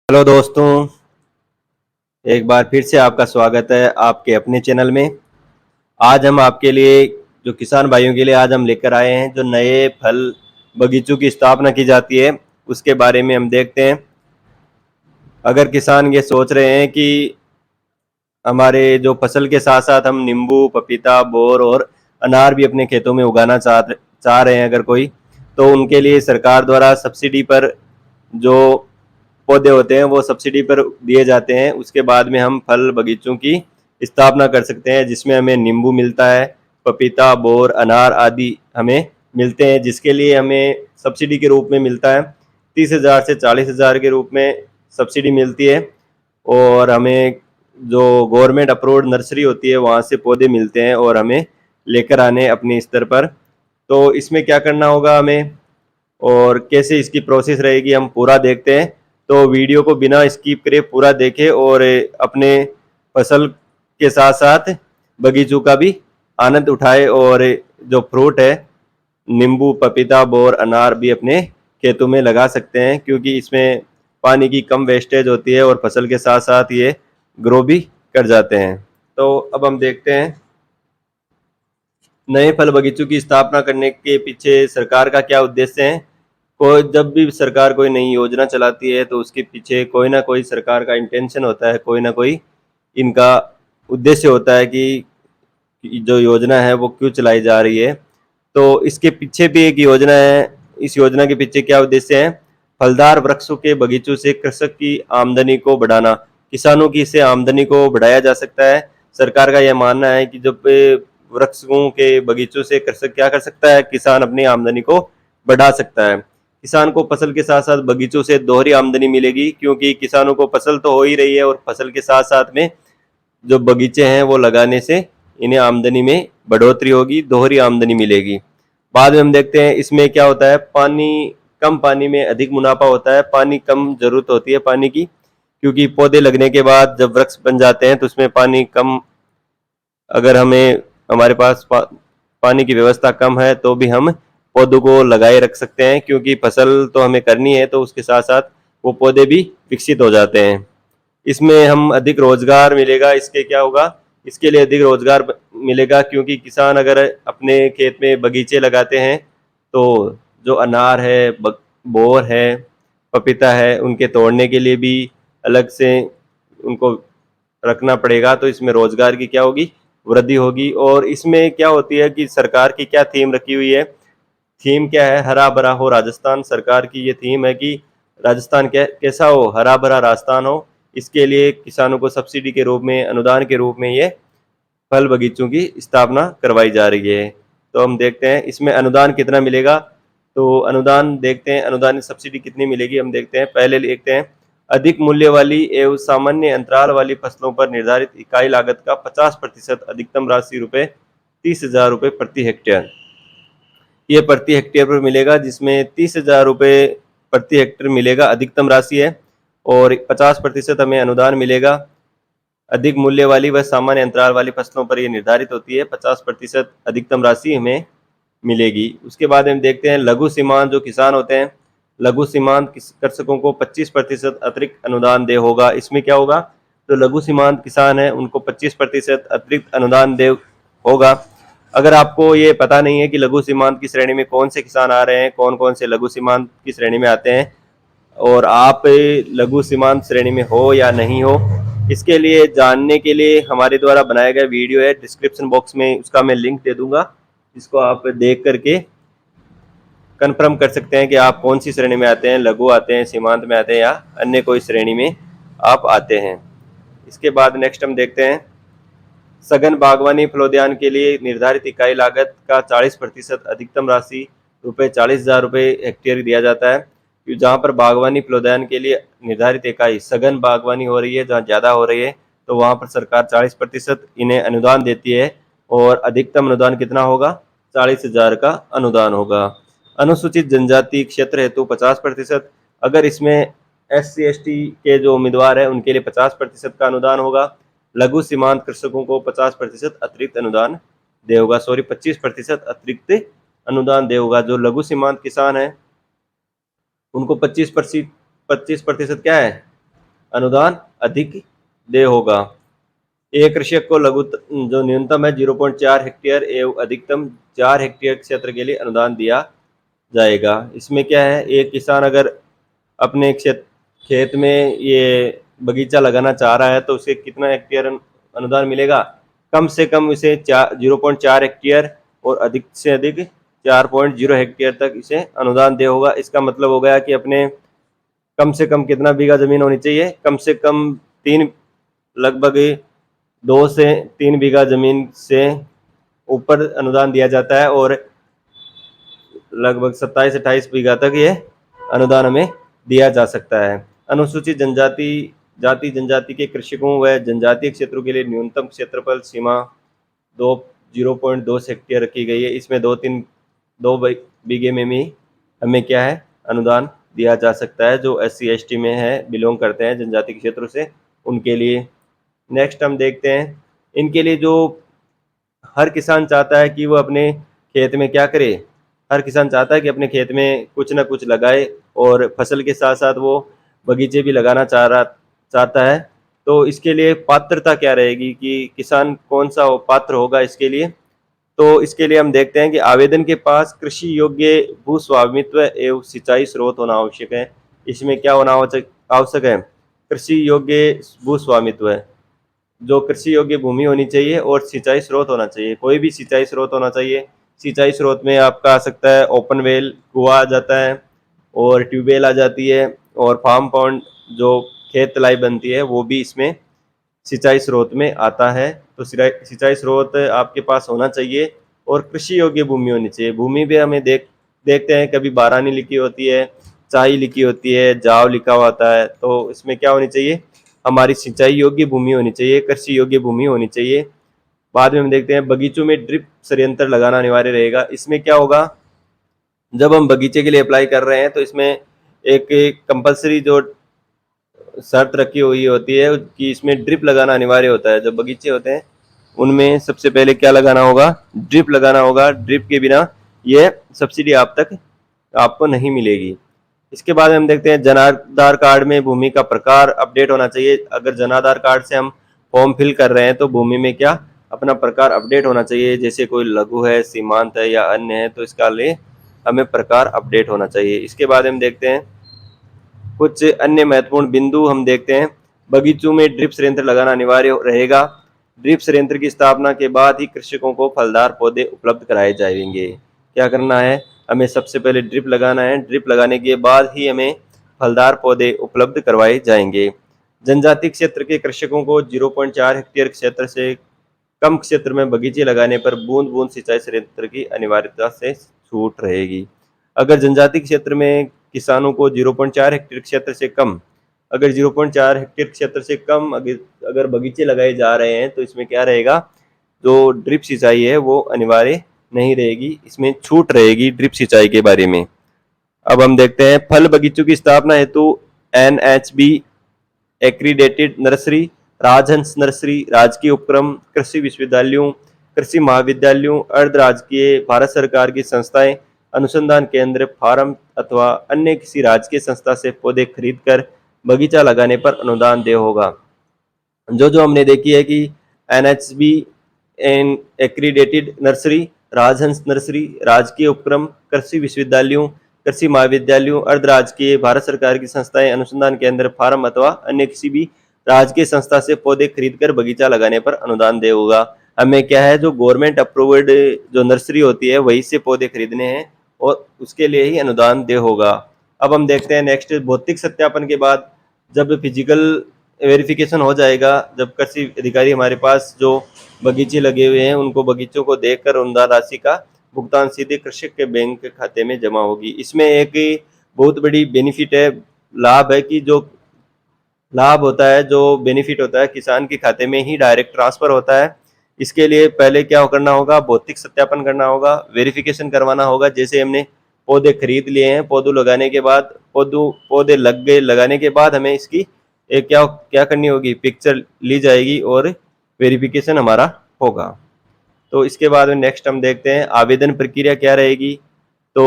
Hello दोस्तों, एक बार फिर से आपका स्वागत है आपके अपने चैनल में। आज हम आपके लिए जो किसान भाइयों के लिए आज हम लेकर आए हैं जो नए फल बगीचों की स्थापना की जाती है उसके बारे में हम देखते हैं। अगर किसान ये सोच रहे हैं कि हमारे जो फसल के साथ साथ हम नींबू, पपीता, बोर और अनार भी अपने खेतों में उगाना चाह रहे हैं अगर कोई, तो उनके लिए सरकार द्वारा सब्सिडी पर जो पौधे होते हैं वो सब्सिडी पर दिए जाते हैं। उसके बाद में हम फल बगीचों की स्थापना कर सकते हैं जिसमें हमें नींबू मिलता है, पपीता, बोर, अनार आदि हमें मिलते हैं, जिसके लिए हमें सब्सिडी के रूप में मिलता है 30,000 से 40,000 के रूप में सब्सिडी मिलती है। और हमें जो गवर्नमेंट अप्रूव्ड नर्सरी होती है वहाँ से पौधे मिलते हैं और हमें लेकर आने अपने स्तर पर। तो इसमें क्या करना होगा हमें और कैसे इसकी प्रोसेस रहेगी हम पूरा देखते हैं। तो वीडियो को बिना स्किप करे पूरा देखें और अपने फसल के साथ साथ बगीचों का भी आनंद उठाए और जो फ्रूट है नींबू, पपीता, बोर, अनार भी अपने खेतों में लगा सकते हैं, क्योंकि इसमें पानी की कम वेस्टेज होती है और फसल के साथ साथ ये ग्रो भी कर जाते हैं। तो अब हम देखते हैं नए फल बगीचों की स्थापना करने के पीछे सरकार का क्या उद्देश्य है। कोई जब भी सरकार कोई नई योजना चलाती है तो उसके पीछे कोई ना कोई सरकार का इंटेंशन होता है, कोई ना कोई इनका उद्देश्य होता है कि जो योजना है वो क्यों चलाई जा रही है। तो इसके पीछे भी एक योजना है। इस योजना के पीछे क्या उद्देश्य है? फलदार वृक्षों के बगीचों से कृषक की आमदनी को बढ़ाना, किसानों की इससे आमदनी को बढ़ाया जा सकता है। सरकार का यह मानना है कि जब वृक्षों के बगीचों से कृषक क्या कर सकता है, किसान अपनी आमदनी को बढ़ा सकता है। किसान को फसल के साथ साथ बगीचों से दोहरी आमदनी मिलेगी, क्योंकि किसानों को फसल तो हो ही रही है और फसल के साथ साथ में जो बगीचे हैं वो लगाने से इन्हें आमदनी में बढ़ोतरी होगी, दोहरी आमदनी मिलेगी। बाद में हम देखते हैं इसमें क्या होता है। कम पानी में अधिक मुनाफा होता है। पानी कम जरूरत होती है पानी की, क्योंकि पौधे लगने के बाद जब वृक्ष बन जाते हैं तो उसमें पानी कम, अगर हमें हमारे पास पानी की व्यवस्था कम है तो भी हम पौधों को लगाए रख सकते हैं, क्योंकि फसल तो हमें करनी है तो उसके साथ साथ वो पौधे भी विकसित हो जाते हैं। इसमें हम अधिक रोजगार मिलेगा। इसके क्या होगा, इसके लिए अधिक रोजगार मिलेगा, क्योंकि किसान अगर अपने खेत में बगीचे लगाते हैं तो जो अनार है, बोर है, पपीता है, उनके तोड़ने के लिए भी अलग से उनको रखना पड़ेगा। तो इसमें रोजगार की क्या होगी, वृद्धि होगी। और इसमें क्या होती है कि सरकार की क्या थीम रखी हुई है, थीम क्या है, हरा भरा हो राजस्थान। सरकार की ये थीम है कि राजस्थान कैसा हो, हरा भरा राजस्थान हो। इसके लिए किसानों को सब्सिडी के रूप में, अनुदान के रूप में ये फल बगीचों की स्थापना करवाई जा रही है। तो हम देखते हैं इसमें अनुदान कितना मिलेगा। तो अनुदान देखते हैं, अनुदान सब्सिडी कितनी मिलेगी हम देखते हैं। पहले देखते हैं अधिक मूल्य वाली एवं सामान्य अंतराल वाली फसलों पर निर्धारित इकाई लागत का 50% अधिकतम राशि रुपये 30,000 रुपये प्रति हेक्टेयर, ये प्रति हेक्टेयर पर मिलेगा, जिसमें 30,000 रुपये प्रति हेक्टेयर मिलेगा अधिकतम राशि है और 50% हमें अनुदान मिलेगा। अधिक मूल्य वाली व सामान्य अंतराल वाली फसलों पर यह निर्धारित होती है, 50% अधिकतम राशि हमें मिलेगी। उसके बाद हम देखते हैं लघु सीमांत जो किसान होते हैं, लघु सीमांत कृषकों को 25% अतिरिक्त अनुदान दे होगा। इसमें क्या होगा, जो लघु सीमांत किसान है उनको 25% अतिरिक्त अनुदान दे होगा। अगर आपको ये पता नहीं है कि लघु सीमांत की श्रेणी में कौन से किसान आ रहे हैं, कौन कौन से लघु सीमांत की श्रेणी में आते हैं, और आप लघु सीमांत श्रेणी में हो या नहीं हो, इसके लिए जानने के लिए हमारे द्वारा बनाया गया वीडियो है, डिस्क्रिप्शन बॉक्स में उसका मैं लिंक दे दूंगा, जिसको आप देख करके कंफर्म कर सकते हैं कि आप कौन सी श्रेणी में आते हैं, लघु आते हैं, सीमांत में आते हैं या अन्य कोई श्रेणी में आप आते हैं। इसके बाद नेक्स्ट हम देखते हैं सघन बागवानी फलोद्यान के लिए निर्धारित इकाई लागत का 40% अधिकतम राशि रुपये 40,000 रुपये हेक्टेयर दिया जाता है। जहाँ पर बागवानी फलोद्यान के लिए निर्धारित इकाई सघन बागवानी हो रही है, जहाँ ज़्यादा हो रही है, तो वहाँ पर सरकार 40% इन्हें अनुदान देती है। और अधिकतम अनुदान कितना होगा, 40,000 का अनुदान होगा। अनुसूचित जनजाति क्षेत्र हेतु 50%, अगर इसमें SC ST के जो उम्मीदवार है उनके लिए 50% का अनुदान होगा। लघु सीमांत कृषकों को 50% अतिरिक्त अनुदान दे होगा, 25% अतिरिक्त अनुदान दे होगा। जो लघु सीमांत किसान है उनको 25% क्या है, अनुदान अधिक देय होगा। एक कृषक को लघु जो न्यूनतम है 0.4 हेक्टेयर एवं अधिकतम 4 हेक्टेयर क्षेत्र के लिए अनुदान दिया जाएगा। इसमें क्या है, एक किसान अगर अपने खेत में ये बगीचा लगाना चाह रहा है तो उसे कितना हेक्टेयर अनुदान मिलेगा? कम से कम इसे 0.4 हेक्टेयर और अधिक से अधिक 4.0 हेक्टेयर तक इसे अनुदान दे होगा। इसका मतलब हो गया कि अपने कम से कम कितना बीघा जमीन होनी चाहिए? कम से कम लगभग 2 से 3 बीघा जमीन से ऊपर अनुदान दिया जाता है और लगभग 27-28 बीघा तक ये अनुदान हमें दिया जा सकता है। अनुसूचित जाति जनजाति के कृषकों व जनजातीय क्षेत्रों के लिए न्यूनतम क्षेत्रफल सीमा 0.2 हेक्टेयर रखी गई है। इसमें 2 बीघे में भी हमें क्या है, अनुदान दिया जा सकता है, जो SC ST में है, बिलोंग करते हैं जनजाति के क्षेत्रों से, उनके लिए। नेक्स्ट हम देखते हैं, इनके लिए जो हर किसान चाहता है कि वो अपने खेत में क्या करे, हर किसान चाहता है कि अपने खेत में कुछ ना कुछ लगाए और फसल के साथ साथ वो बगीचे भी लगाना चाहता है। तो इसके लिए पात्रता क्या रहेगी कि किसान कौन सा पात्र होगा इसके लिए? तो इसके लिए हम देखते हैं कि आवेदन के पास कृषि योग्य भू स्वामित्व एवं सिंचाई स्रोत होना आवश्यक है। इसमें क्या होना आवश्यक है? कृषि योग्य भू स्वामित्व है, जो कृषि योग्य भूमि होनी चाहिए और सिंचाई स्रोत होना चाहिए, कोई भी सिंचाई स्रोत होना चाहिए। सिंचाई स्रोत में आपका आ सकता है ओपन वेल, कुआं आ जाता है और ट्यूबवेल आ जाती है, और फार्म पॉन्ड जो खेत तलाई बनती है वो भी इसमें सिंचाई स्रोत में आता है। तो सिंचाई स्रोत आपके पास होना चाहिए और कृषि योग्य भूमि होनी चाहिए। भूमि भी हमें देखते हैं, कभी बारानी लिखी होती है, चाई लिखी होती है, जाव लिखा हुआ होता है। तो इसमें क्या होनी चाहिए, हमारी सिंचाई योग्य भूमि होनी चाहिए, कृषि योग्य भूमि होनी चाहिए। बाद में हम देखते हैं बगीचों में ड्रिप संयंत्र लगाना अनिवार्य रहेगा। इसमें क्या होगा, जब हम बगीचे के लिए अप्लाई कर रहे हैं तो इसमें एक कंपलसरी जो शर्त रखी हुई होती है कि इसमें ड्रिप लगाना अनिवार्य होता है। जब बगीचे होते हैं उनमें सबसे पहले क्या लगाना होगा, ड्रिप लगाना होगा। ड्रिप के बिना ये सब्सिडी आपको नहीं मिलेगी। इसके बाद हम देखते हैं जनाधार कार्ड में भूमि का प्रकार अपडेट होना चाहिए। अगर जनाधार कार्ड से हम फॉर्म फिल कर रहे हैं तो भूमि में क्या अपना प्रकार अपडेट होना चाहिए, जैसे कोई लघु है, सीमांत है या अन्य है, तो इसका लिए हमें प्रकार अपडेट होना चाहिए। इसके बाद हम देखते हैं कुछ अन्य महत्वपूर्ण बिंदु हम देखते हैं। बगीचों में ड्रिप संयंत्र लगाना अनिवार्य रहेगा। ड्रिप संयंत्र की स्थापना के बाद ही कृषकों को फलदार पौधे उपलब्ध कराए जाएंगे। क्या करना है, हमें सबसे पहले ड्रिप लगाना है, ड्रिप लगाने के बाद ही हमें फलदार पौधे उपलब्ध करवाए जाएंगे। जनजातीय क्षेत्र के कृषकों को 0.4 हेक्टेयर क्षेत्र से कम क्षेत्र में बगीचे लगाने पर बूंद बूंद सिंचाई संयंत्र की अनिवार्यता से छूट रहेगी। अगर जनजातीय क्षेत्र में किसानों को 0.4 हेक्टेयर क्षेत्र से कम, अगर 0.4 हेक्टेयर क्षेत्र से कम अगर बगीचे लगाए जा रहे हैं तो इसमें क्या रहेगा, जो ड्रिप सिंचाई है वो अनिवार्य नहीं रहेगी, इसमें छूट रहेगी ड्रिप सिंचाई के बारे में। अब हम देखते हैं फल बगीचों की स्थापना हेतु NHB एक्रीडेटेड नर्सरी, राजहंस नर्सरी, राजकीय उपक्रम, कृषि विश्वविद्यालयों, कृषि महाविद्यालयों, अर्ध राजकीय भारत सरकार की संस्थाएं, अनुसंधान केंद्र, फार्म अथवा अन्य किसी राजकीय संस्था से पौधे खरीद कर बगीचा लगाने पर अनुदान देय होगा। जो हमने देखी है कि NHB एन एक्रीडेटेड नर्सरी, राजहंस नर्सरी, राजकीय उपक्रम, कृषि विश्वविद्यालयों, कृषि महाविद्यालयों, अर्ध राजकीय भारत सरकार की संस्थाएं, अनुसंधान केंद्र, फार्म अथवा अन्य किसी भी राजकीय संस्था से पौधे खरीदकर बगीचा लगाने पर अनुदान देय होगा। हमें क्या है, जो गवर्नमेंट अप्रूव्ड जो नर्सरी होती है वहीं से पौधे खरीदने हैं और उसके लिए ही अनुदान देय होगा। अब हम देखते हैं नेक्स्ट, भौतिक सत्यापन के बाद जब फिजिकल वेरिफिकेशन हो जाएगा, जब कृषि अधिकारी हमारे पास जो बगीचे लगे हुए हैं उनको बगीचों को देखकर अनुदान राशि का भुगतान सीधे कृषक के बैंक खाते में जमा होगी। इसमें एक बहुत बड़ी बेनिफिट है, लाभ है कि जो लाभ होता है, जो बेनिफिट होता है किसान के खाते में ही डायरेक्ट ट्रांसफर होता है। इसके लिए पहले क्या करना होगा, भौतिक सत्यापन करना होगा, वेरिफिकेशन करवाना होगा। जैसे हमने पौधे खरीद लिए हैं, पौधों लगाने के बाद पौधे लग गए, लगाने के बाद हमें इसकी एक क्या क्या करनी होगी, पिक्चर ली जाएगी और वेरिफिकेशन हमारा होगा। तो इसके बाद में नेक्स्ट हम देखते हैं आवेदन प्रक्रिया क्या रहेगी। तो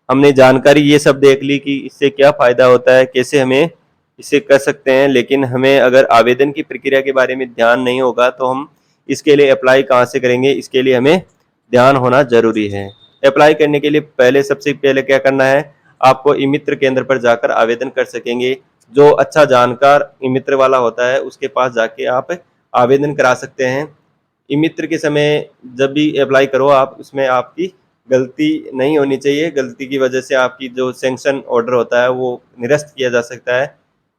हमने जानकारी ये सब देख ली कि इससे क्या फ़ायदा होता है, कैसे हमें इसे कर सकते हैं, लेकिन हमें अगर आवेदन की प्रक्रिया के बारे में ध्यान नहीं होगा तो हम इसके लिए अप्लाई कहाँ से करेंगे, इसके लिए हमें ध्यान होना ज़रूरी है। अप्लाई करने के लिए सबसे पहले क्या करना है, आपको ई मित्र केंद्र पर जाकर आवेदन कर सकेंगे। जो अच्छा जानकार ई मित्र वाला होता है उसके पास जाके आप आवेदन करा सकते हैं। ई मित्र के समय जब भी अप्लाई करो आप, उसमें आपकी गलती नहीं होनी चाहिए। गलती की वजह से आपकी जो सैंक्शन ऑर्डर होता है वो निरस्त किया जा सकता है।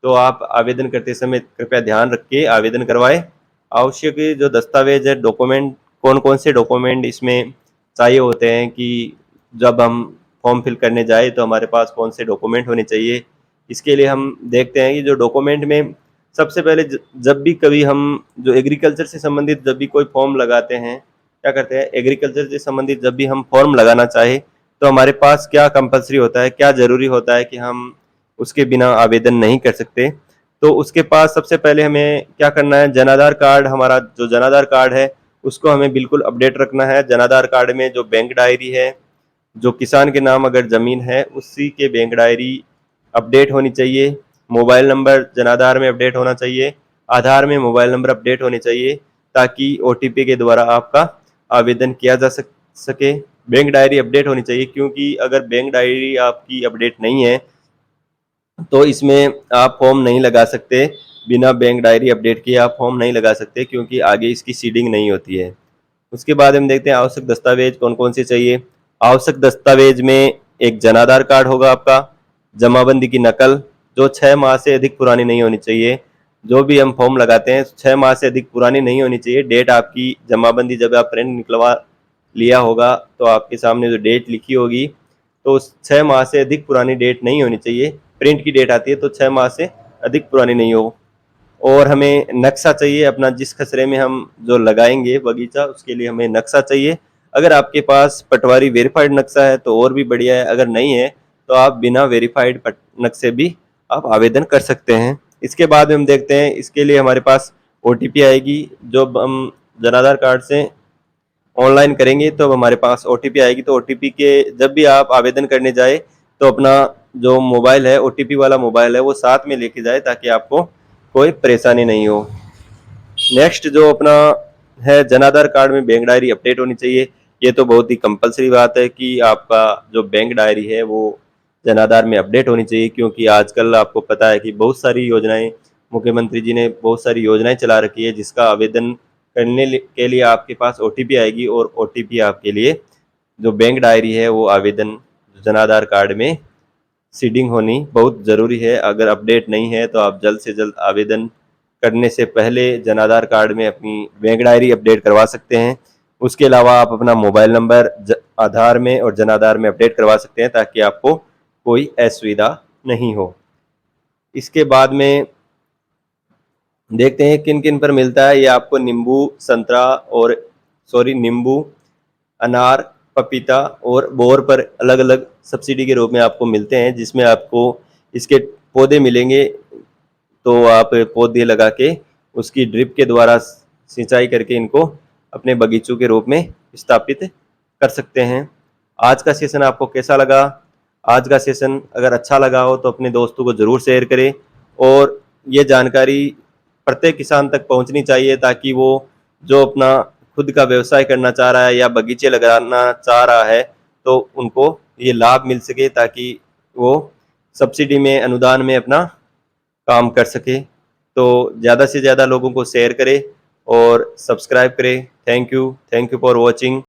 तो आप आवेदन करते समय कृपया ध्यान रख के आवेदन करवाएं। आवश्यक जो दस्तावेज है, डॉक्यूमेंट, कौन कौन से डॉक्यूमेंट इसमें चाहिए होते हैं कि जब हम फॉर्म फिल करने जाए तो हमारे पास कौन से डॉक्यूमेंट होने चाहिए, इसके लिए हम देखते हैं कि जो डॉक्यूमेंट में सबसे पहले जब भी कभी हम जो एग्रीकल्चर से संबंधित जब भी कोई फॉर्म लगाते हैं, क्या करते हैं, एग्रीकल्चर से संबंधित जब भी हम फॉर्म लगाना चाहे तो हमारे पास क्या कंपलसरी होता है, क्या ज़रूरी होता है कि हम उसके बिना आवेदन नहीं कर सकते। तो उसके पास सबसे पहले हमें क्या करना है, जनाधार कार्ड, हमारा जो जनाधार कार्ड है उसको हमें बिल्कुल अपडेट रखना है। जनाधार कार्ड में जो बैंक डायरी है, जो किसान के नाम अगर ज़मीन है उसी के बैंक डायरी अपडेट होनी चाहिए। मोबाइल नंबर जनाधार में अपडेट होना चाहिए। आधार में मोबाइल नंबर अपडेट होने चाहिए ताकि ओटीपी के द्वारा आपका आवेदन किया जा सके। बैंक डायरी अपडेट होनी चाहिए, क्योंकि अगर बैंक डायरी आपकी अपडेट नहीं है तो इसमें आप फॉर्म नहीं लगा सकते। बिना बैंक डायरी अपडेट किए आप फॉर्म नहीं लगा सकते, क्योंकि आगे इसकी सीडिंग नहीं होती है। उसके बाद हम देखते हैं आवश्यक दस्तावेज कौन कौन से चाहिए। आवश्यक दस्तावेज में एक जनाधार कार्ड होगा आपका, जमाबंदी की नकल जो 6 माह से अधिक पुरानी नहीं होनी चाहिए। जो भी हम फॉर्म लगाते हैं 6 माह से अधिक पुरानी नहीं होनी चाहिए। डेट आपकी जमाबंदी जब आप प्रिंट निकलवा लिया होगा तो आपके सामने जो डेट लिखी होगी तो 6 माह से अधिक पुरानी डेट नहीं होनी चाहिए। प्रिंट की डेट आती है तो 6 माह से अधिक पुरानी नहीं हो। और हमें नक्शा चाहिए अपना, जिस खसरे में हम जो लगाएंगे बगीचा उसके लिए हमें नक्शा चाहिए। अगर आपके पास पटवारी वेरीफाइड नक्शा है तो और भी बढ़िया है, अगर नहीं है तो आप बिना वेरीफाइड नक्शे भी आप आवेदन कर सकते हैं। इसके बाद हम देखते हैं, इसके लिए हमारे पास ओटीपी आएगी। जो हम जनाधार कार्ड से ऑनलाइन करेंगे तो हमारे पास ओटीपी आएगी। तो ओटीपी के जब भी आप आवेदन करने जाए तो अपना जो मोबाइल है, ओटीपी वाला मोबाइल है, वो साथ में लेके जाए ताकि आपको कोई परेशानी नहीं हो। नेक्स्ट जो अपना है, जनाधार कार्ड में बैंक डायरी अपडेट होनी चाहिए। ये तो बहुत ही कंपलसरी बात है कि आपका जो बैंक डायरी है वो जनाधार में अपडेट होनी चाहिए, क्योंकि आजकल आपको पता है कि बहुत सारी योजनाएं, मुख्यमंत्री जी ने बहुत सारी योजनाएं चला रखी है जिसका आवेदन करने के लिए आपके पास ओटीपी आएगी, और ओटीपी आपके लिए जो बैंक डायरी है वो आवेदन जनाधार कार्ड में सीडिंग होनी बहुत ज़रूरी है। अगर अपडेट नहीं है तो आप जल्द से जल्द आवेदन करने से पहले जनाधार कार्ड में अपनी बैंक डायरी अपडेट करवा सकते हैं। उसके अलावा आप अपना मोबाइल नंबर आधार में और जनाधार में अपडेट करवा सकते हैं ताकि आपको कोई असुविधा नहीं हो। इसके बाद में देखते हैं किन किन पर मिलता है। ये आपको नींबू, अनार, पपीता और बोर पर अलग अलग सब्सिडी के रूप में आपको मिलते हैं, जिसमें आपको इसके पौधे मिलेंगे। तो आप पौधे लगा के उसकी ड्रिप के द्वारा सिंचाई करके इनको अपने बगीचों के रूप में स्थापित कर सकते हैं। आज का सेशन आपको कैसा लगा? आज का सेशन अगर अच्छा लगा हो तो अपने दोस्तों को ज़रूर शेयर करें, और ये जानकारी प्रत्येक किसान तक पहुंचनी चाहिए ताकि वो जो अपना खुद का व्यवसाय करना चाह रहा है या बगीचे लगाना चाह रहा है तो उनको ये लाभ मिल सके, ताकि वो सब्सिडी में, अनुदान में अपना काम कर सके। तो ज़्यादा से ज़्यादा लोगों को शेयर करें और सब्सक्राइब करें। Thank you for watching.